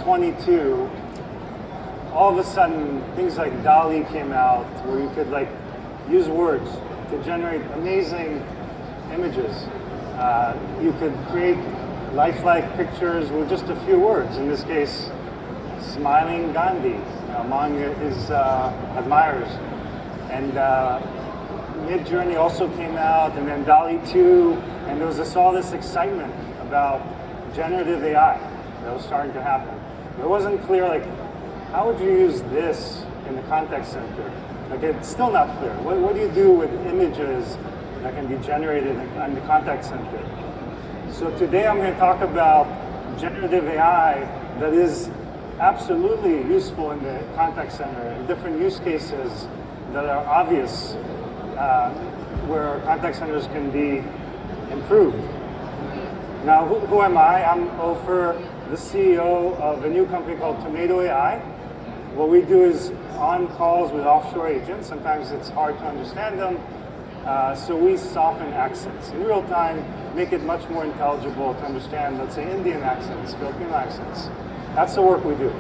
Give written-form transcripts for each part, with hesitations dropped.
2022, all of a sudden things like DALL-E came out where you could like use words to generate amazing images. You could create lifelike pictures with just a few words. In this case, smiling Gandhi among his admirers. And Mid-Journey also came out, and then DALL-E 2, and there was all this excitement about generative AI that was starting to happen. It wasn't clear, like, how would you use this in the contact center? Like, it's still not clear. What do you do with images that can be generated in the contact center? So today I'm going to talk about generative AI that is absolutely useful in the contact center and different use cases that are obvious where contact centers can be improved. Now, who am I? I'm Ofer, the CEO of a new company called Tomato.ai. What we do is on calls with offshore agents. Sometimes it's hard to understand them. So we soften accents in real time, make it much more intelligible to understand, let's say, Indian accents, Filipino accents. That's the work we do.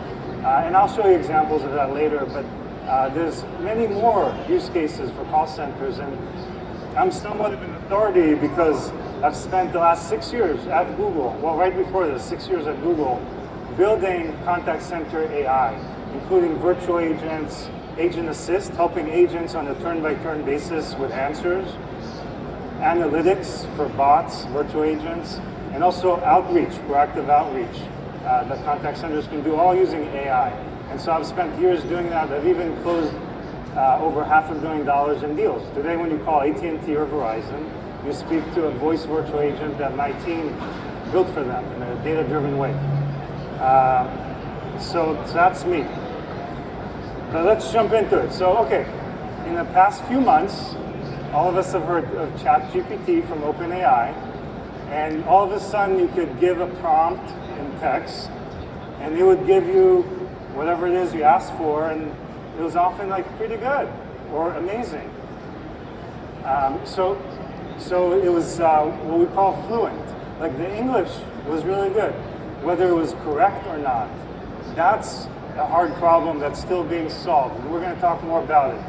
And I'll show you examples of that later, but there's many more use cases for call centers. And I'm somewhat of an authority because I've spent the last 6 years at Google, well, right before this, 6 years at Google, building Contact Center AI, including virtual agents, agent assist, helping agents on a turn-by-turn basis with answers, analytics for bots, virtual agents, and also outreach, proactive outreach that contact centers can do, all using AI. And so I've spent years doing that. I've even closed over $500 million in deals. Today, when you call AT&T or Verizon, you speak to a voice virtual agent that my team built for them in a data-driven way. So that's me. But let's jump into it. So, okay, in the past few months, all of us have heard of ChatGPT from OpenAI, and all of a sudden you could give a prompt in text, and it would give you whatever it is you asked for, and it was often like pretty good or amazing. So it was what we call fluent. Like the English was really good, whether it was correct or not. That's a hard problem that's still being solved, and we're going to talk more about it.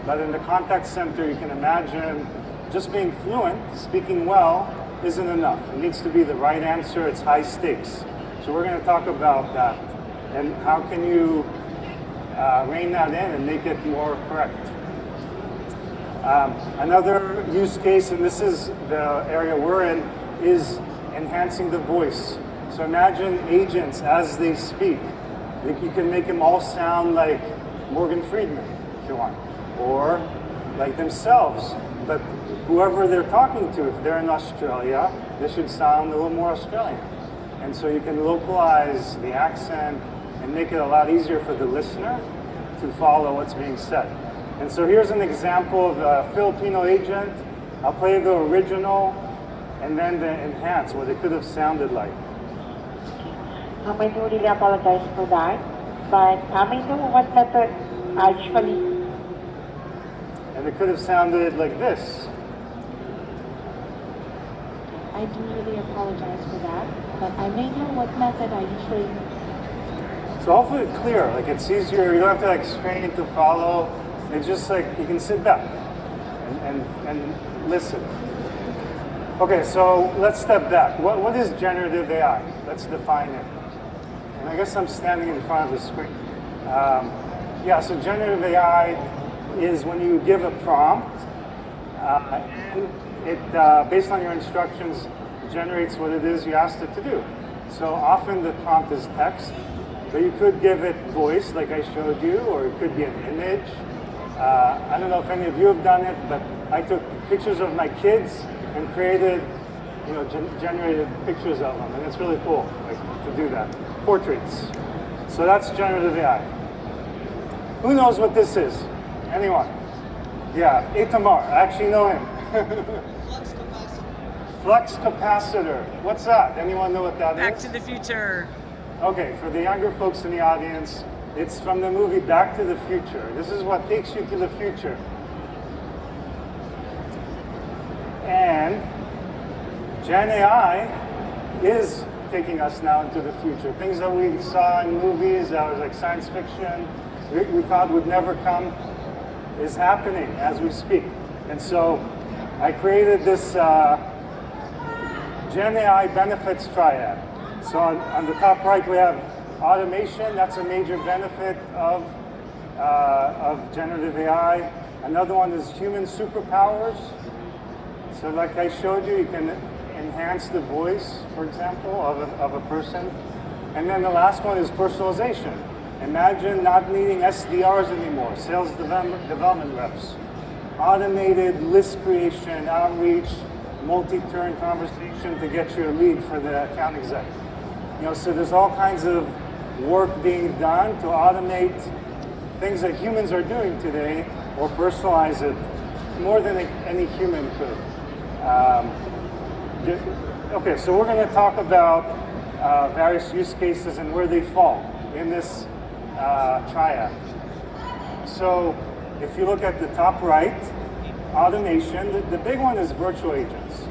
But in the contact center, you can imagine just being fluent, speaking well, isn't enough. It needs to be the right answer. It's high stakes. So we're going to talk about that and how can you rein that in and make it more correct. Another use case, and this is the area we're in, is enhancing the voice. So imagine agents as they speak. You can make them all sound like Morgan Friedman, if you want, or like themselves. But whoever they're talking to, if they're in Australia, they should sound a little more Australian. And so you can localize the accent and make it a lot easier for the listener to follow what's being said. And so here's an example of a Filipino agent. I'll play the original and then the enhance, what it could have sounded like. I do really apologize for that, but I know what method actually. And it could have sounded like this. I do really apologize for that, but I may know what method I usually. So hopefully it's clear, like it's easier, you don't have to like strain to follow. It's just like you can sit back and listen. Okay, so let's step back. What is generative AI? Let's define it. And I guess I'm standing in front of the screen. So generative AI is when you give a prompt and it, based on your instructions, generates what it is you asked it to do. So often the prompt is text, but you could give it voice like I showed you, or it could be an image. I don't know if any of you have done it, but I took pictures of my kids and created, generated pictures of them, and it's really cool to do that. Portraits. So that's generative AI. Who knows what this is? Anyone? Yeah, Itamar. I actually know him. Flux capacitor. Flux capacitor. What's that? Anyone know what that Back is? to the Future. Okay, for the younger folks in the audience, it's from the movie Back to the Future. This is what takes you to the future. And Gen AI is taking us now into the future. Things that we saw in movies that was like science fiction, we thought would never come, is happening as we speak. And so I created this Gen AI benefits triad. So on the top right we have automation. That's a major benefit of generative AI. Another one is human superpowers. So like I showed you, you can enhance the voice, for example, of a person. And then the last one is personalization. Imagine not needing SDRs anymore, sales development reps. Automated list creation, outreach, multi-turn conversation to get your lead for the account exec. So there's all kinds of work being done to automate things that humans are doing today, or personalize it more than any human could. Okay, so we're going to talk about various use cases and where they fall in this triad. So if you look at the top right, automation, the big one is virtual agents.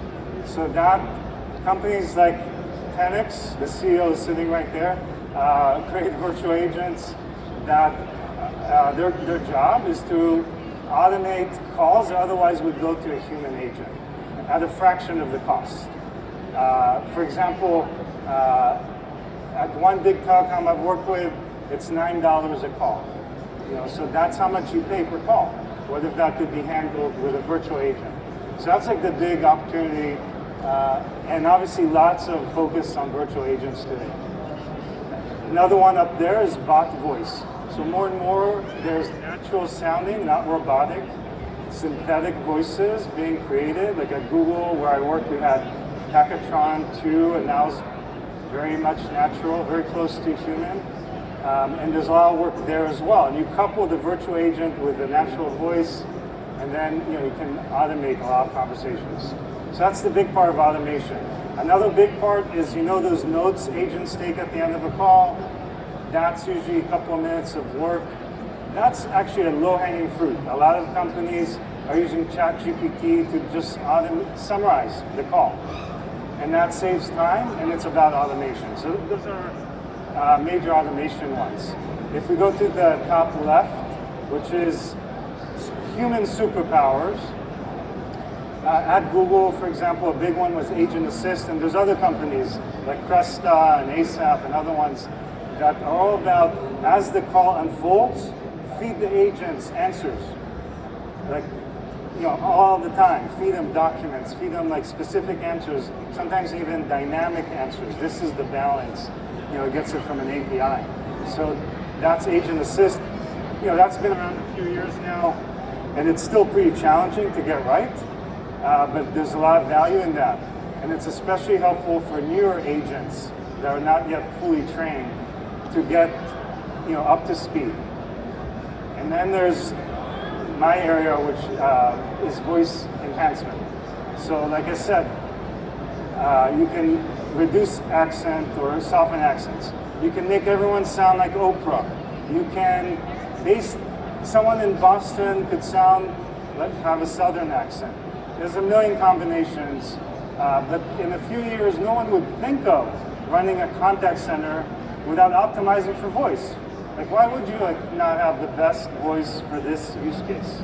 So that companies like 10x, the CEO is sitting right there, create virtual agents that their job is to automate calls that otherwise would go to a human agent at a fraction of the cost. For example, at one big telecom I've worked with, it's $9 a call. So that's how much you pay per call. What if that could be handled with a virtual agent? So that's like the big opportunity, and obviously lots of focus on virtual agents today. Another one up there is bot voice. So more and more, there's natural sounding, not robotic, synthetic voices being created. Like at Google, where I work, we had Hackathon 2, and now it's very much natural, very close to human. And there's a lot of work there as well. And you couple the virtual agent with the natural voice, and then you can automate a lot of conversations. So that's the big part of automation. Another big part is those notes agents take at the end of a call. That's usually a couple of minutes of work. That's actually a low-hanging fruit. A lot of companies are using ChatGPT to just summarize the call. And that saves time, and it's about automation. So those are major automation ones. If we go to the top left, which is human superpowers, at Google, for example, a big one was Agent Assist, and there's other companies like Cresta and ASAP and other ones that are all about, as the call unfolds, feed the agents answers. Like, all the time. Feed them documents, feed them like specific answers, sometimes even dynamic answers. This is the balance. It gets it from an API. So that's Agent Assist. That's been around a few years now, and it's still pretty challenging to get right, but there's a lot of value in that. And it's especially helpful for newer agents that are not yet fully trained to get up to speed. And then there's my area, which is voice enhancement. So like I said, you can reduce accent or soften accents. You can make everyone sound like Oprah. You can someone in Boston could have a southern accent. There's a million combinations, but in a few years, no one would think of running a contact center without optimizing for voice. Like, why would you not have the best voice for this use case?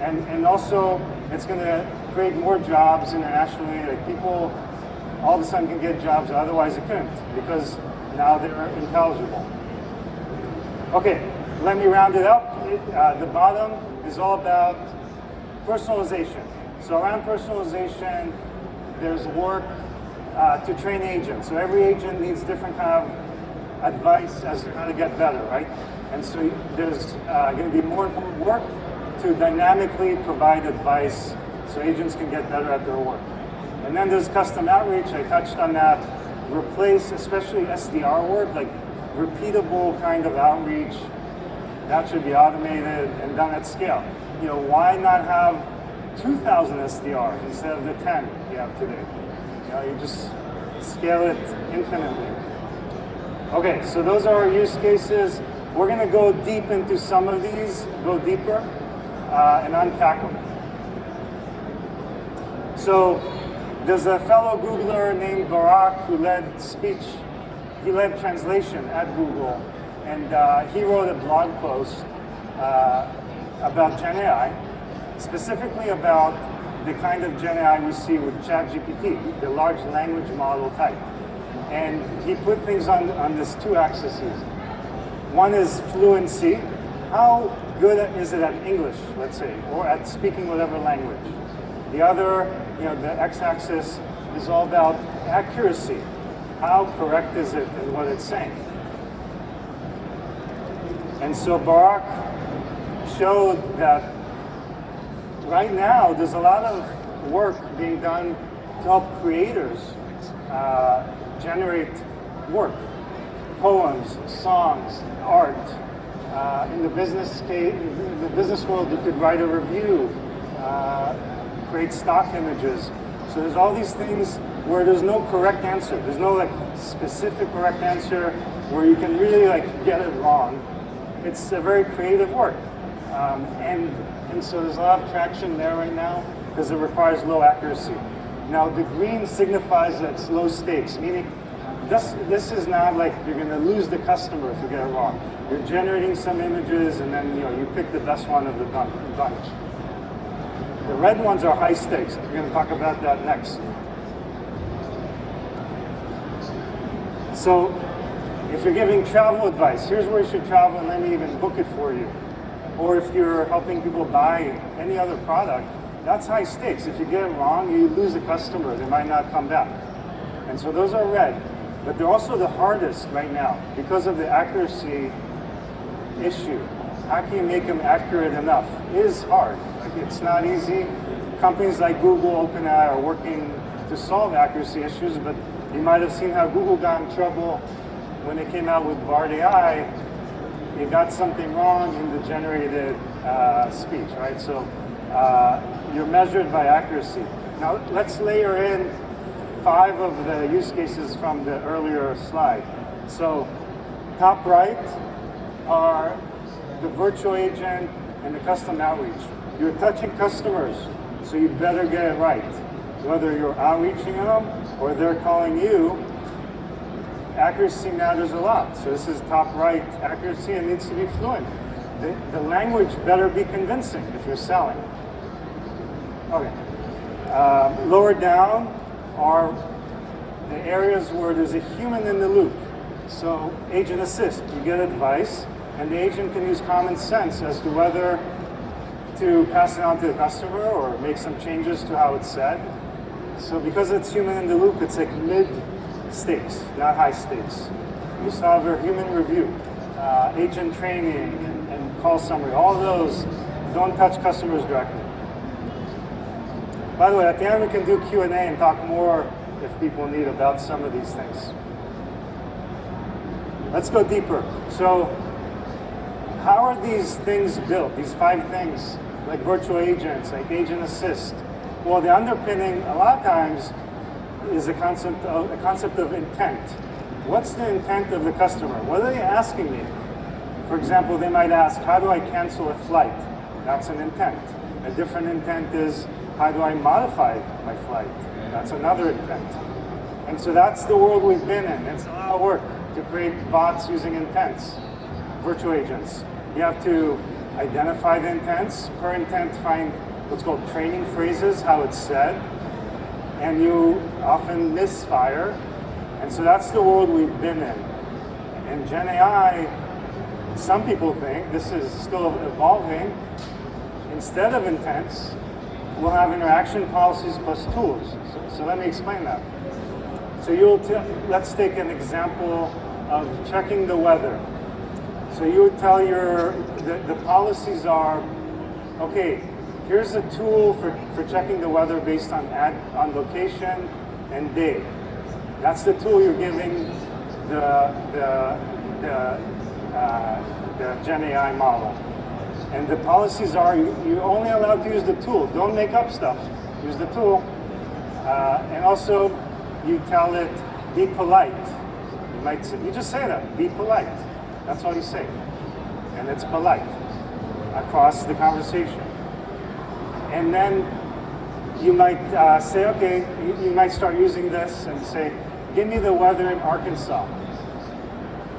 And also, it's going to create more jobs internationally. Like, people all of a sudden can get jobs otherwise they couldn't, because now they're intelligible. Okay, let me round it up. The bottom is all about personalization. So around personalization, there's work to train agents. So every agent needs different kind of advice as to how to get better, right? And so there's going to be more and more work to dynamically provide advice so agents can get better at their work. And then there's custom outreach. I touched on that. Replace, especially SDR work, like repeatable kind of outreach. That should be automated and done at scale. Why not have 2,000 SDRs instead of the 10 you have today? You just scale it infinitely. Okay, so those are our use cases. We're going to go deep into some of these, go deeper, and unpack them. So There's a fellow Googler named Barak who he led translation at Google, and he wrote a blog post about Gen AI, specifically about the kind of Gen AI we see with ChatGPT, the large language model type. And he put things on this two axes. One is fluency. How good is it at English, let's say, or at speaking whatever language? The other, the x-axis is all about accuracy. How correct is it in what it's saying? And so Barak showed that right now there's a lot of work being done to help creators generate work, poems, songs, art. In the business world, you could write a review, create stock images. So there's all these things where there's no correct answer. There's no specific correct answer where you can really get it wrong. It's a very creative work, and so there's a lot of traction there right now because it requires low accuracy. Now the green signifies that it's low stakes, meaning this is not like you're going to lose the customer if you get it wrong. You're generating some images and then you pick the best one of the bunch. The red ones are high stakes. We're going to talk about that next. So if you're giving travel advice, here's where you should travel and let me even book it for you. Or if you're helping people buy any other product, that's high stakes. If you get it wrong, you lose a customer. They might not come back. And so those are red. But they're also the hardest right now because of the accuracy issue. How can you make them accurate enough? It is hard. It's not easy. Companies like Google, OpenAI are working to solve accuracy issues, but you might have seen how Google got in trouble when they came out with Bard.ai. You got something wrong in the generated speech, right? So you're measured by accuracy. Now let's layer in 5 of the use cases from the earlier slide. So top right are the virtual agent and the custom outreach. You're touching customers, so you better get it right. Whether you're outreaching them or they're calling you, accuracy matters a lot. So this is top right accuracy. It needs to be fluent. The language better be convincing if you're selling. Okay. Lower down are the areas where there's a human in the loop. So agent assist, you get advice, and the agent can use common sense as to whether to pass it on to the customer or make some changes to how it's said. So because it's human in the loop, it's like mid stakes, not high stakes. You still have your human review, agent training, and call summary. All of those don't touch customers directly. By the way, at the end we can do Q&A and talk more if people need about some of these things. Let's go deeper. So how are these things built, these 5 things, like virtual agents, like agent assist? Well, the underpinning, a lot of times, is a concept of intent. What's the intent of the customer? What are they asking me? For example, they might ask, how do I cancel a flight? That's an intent. A different intent is, how do I modify my flight? That's another intent. And so that's the world we've been in. It's a lot of work to create bots using intents, virtual agents. You have to identify the intents, per intent find what's called training phrases, how it's said, and you often misfire. And so that's the world we've been in. And Gen AI, some people think, this is still evolving, instead of intents, we'll have interaction policies plus tools. So let me explain that. So let's take an example of checking the weather. So you would tell the policies are, okay, here's a tool for checking the weather based on location and day. That's the tool you're giving the Gen AI model. And the policies are, you're only allowed to use the tool. Don't make up stuff. Use the tool. And also, you tell it, be polite. You just say that, be polite. That's all you say. And it's polite across the conversation. And then you might say, okay, you might start using this and say, give me the weather in Arkansas.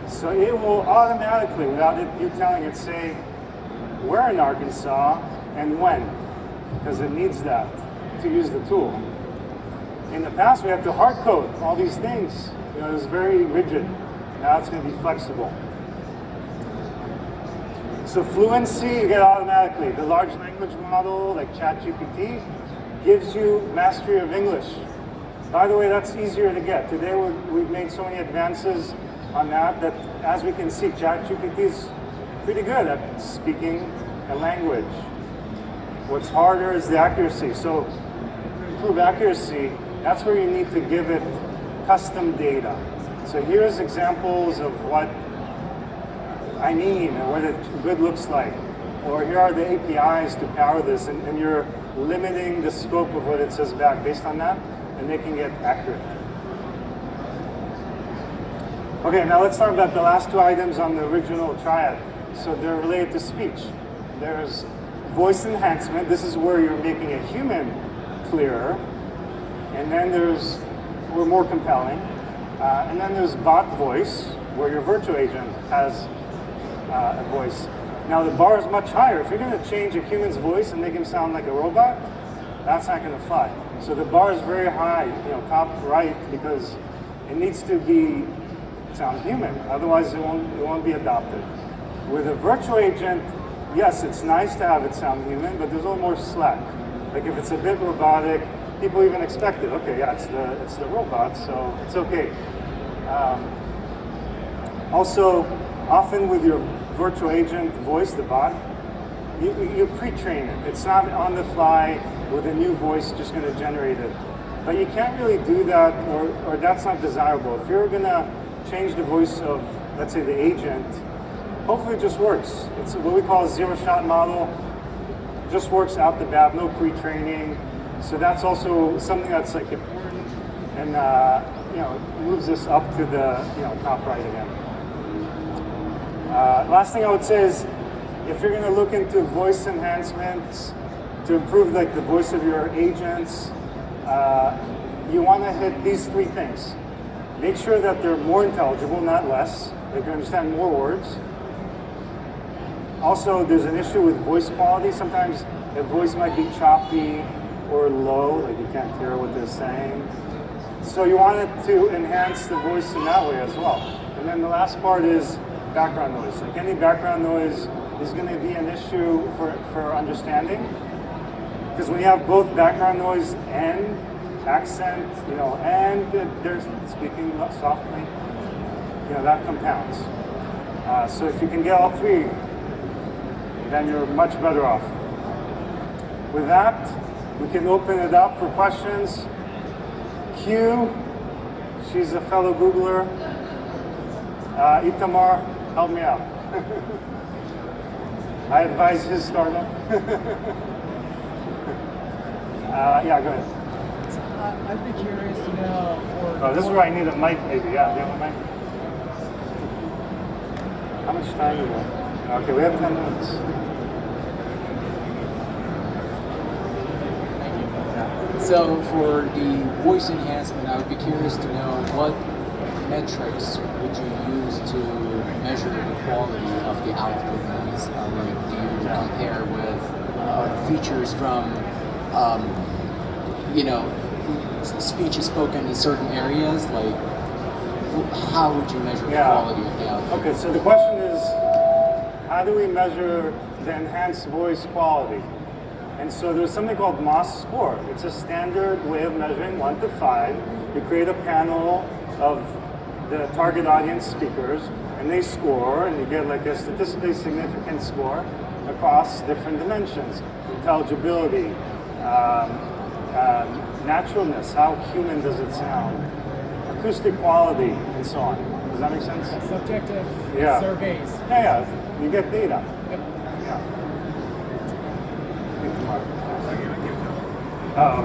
So it will automatically, without you telling it, say where in Arkansas and when, because it needs that to use the tool. In the past, we had to hard code all these things. It was very rigid. Now it's going to be flexible. So fluency, you get automatically. The large language model, like ChatGPT, gives you mastery of English. By the way, that's easier to get. Today, we've made so many advances on that as we can see, ChatGPT is pretty good at speaking a language. What's harder is the accuracy. So to improve accuracy, that's where you need to give it custom data. So here's examples of what I mean, or what it good looks like. Or here are the APIs to power this, and you're limiting the scope of what it says back based on that and making it accurate. Okay, now let's talk about the last two items on the original triad. So they're related to speech. There's voice enhancement. This is where you're making a human clearer. And then we're more compelling. And then there's bot voice, where your virtual agent has a voice. Now the bar is much higher. If you're going to change a human's voice and make him sound like a robot, that's not going to fly. So the bar is very high, top right, because it needs to sound human. Otherwise, it won't be adopted. With a virtual agent, yes, it's nice to have it sound human, but there's a little more slack. Like if it's a bit robotic, people even expect it. Okay, yeah, it's the robot, so it's okay. Also, often with your virtual agent voice, the bot, you pre-train it. It's not on the fly with a new voice just going to generate it. But you can't really do that, or that's not desirable. If you're going to change the voice of, let's say, the agent, hopefully it just works. It's what we call a zero-shot model. Just works out the bat, no pre-training. So that's also something that's like important, and moves us up to the top right again. Last thing I would say is, if you're going to look into voice enhancements to improve like the voice of your agents, you want to hit these three things. Make sure that they're more intelligible, not less. They can understand more words. Also, there's an issue with voice quality. Sometimes the voice might be choppy or low, like you can't hear what they're saying. So you want it to enhance the voice in that way as well. And then the last part is background noise. Like any background noise is going to be an issue for understanding. Because when you have both background noise and accent, and they're speaking softly, that compounds. So if you can get all three, then you're much better off. With that, we can open it up for questions. Q, she's a fellow Googler. Itamar, help me out. I advise his startup. Yeah, go ahead. I'd be curious to know. Oh, this is where I need a mic, maybe. Yeah, do you have a mic? How much time do we have? Okay, we have 10 minutes. So for the voice enhancement, I would be curious to know what metrics would you use to measure the quality of the output noise? Like, do you compare with features from, speech is spoken in certain areas? Like, how would you measure the quality of the output? Okay, so the question is, how do we measure the enhanced voice quality? And so there's something called MOS score. It's a standard way of measuring 1 to 5. You create a panel of the target audience speakers, and they score, and you get like a statistically significant score across different dimensions: intelligibility, naturalness, how human does it sound, acoustic quality, and so on. Does that make sense? Subjective surveys. Yeah, you get data. Yep. Yeah. Oh.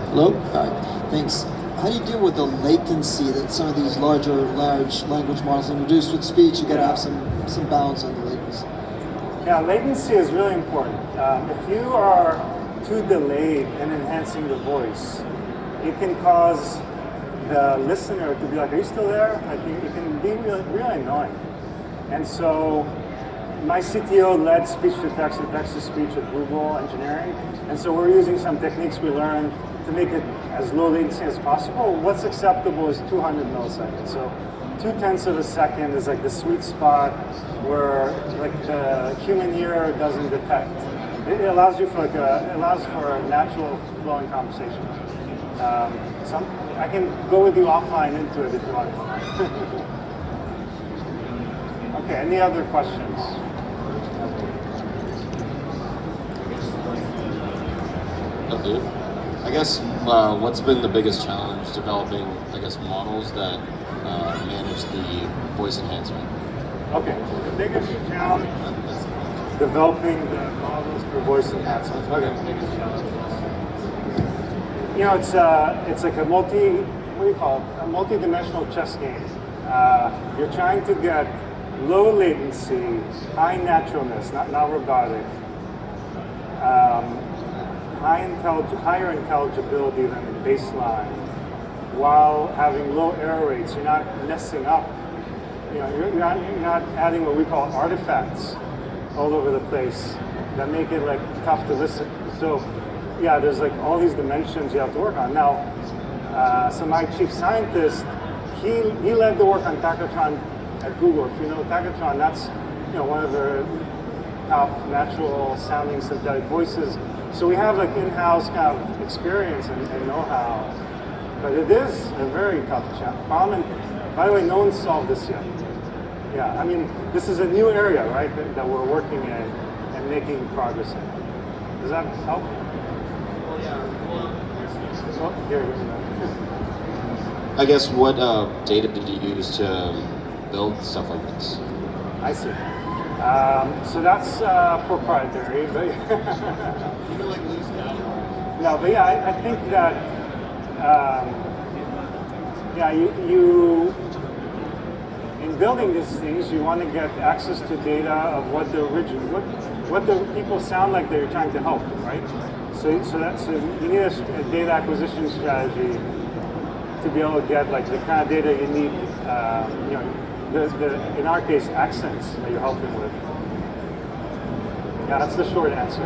Hello, thanks. How do you deal with the latency that some of these large language models introduce with speech? You got to have some bounds on the latency. Yeah, latency is really important. If you are too delayed in enhancing the voice, it can cause the listener to be like, "Are you still there?" Like it can be really, really annoying. And so, my CTO led speech to text and text to speech at Google Engineering, and so we're using some techniques we learned to make it as low latency as possible. What's acceptable is 200 milliseconds. So 0.2 of a second is like the sweet spot where like the human ear doesn't detect. It allows you for it allows for a natural flowing conversation. I can go with you offline into it if you want. Okay, any other questions? Okay. I guess what's been the biggest challenge developing, I guess, models that manage the voice enhancement? Okay, the biggest challenge developing the models for voice enhancement. Okay. You know, it's like a multi-dimensional chess game. You're trying to get low latency, high naturalness, not robotic, higher intelligibility than the baseline, while having low error rates. You're not messing up. You know, you're not adding what we call artifacts all over the place that make it like tough to listen. So, yeah, there's like all these dimensions you have to work on. Now, so my chief scientist, he led the work on Tachytron at Google. If you know Tachytron, that's one of the top natural sounding synthetic voices. So we have like in-house kind of experience and know-how. But it is a very tough problem. And by the way, no one's solved this yet. Yeah, I mean, this is a new area, right, that we're working in and making progress in. Does that help? Well, yeah. Oh, here. I guess what data did you use to build stuff like this? I see. So that's proprietary, but You know, like loose data. no, but yeah, I think that you in building these things, you want to get access to data of what the people sound like that you're trying to help, right? So you need a data acquisition strategy to be able to get like the kind of data you need. In our case, accents that you're helping with. Yeah, that's the short answer.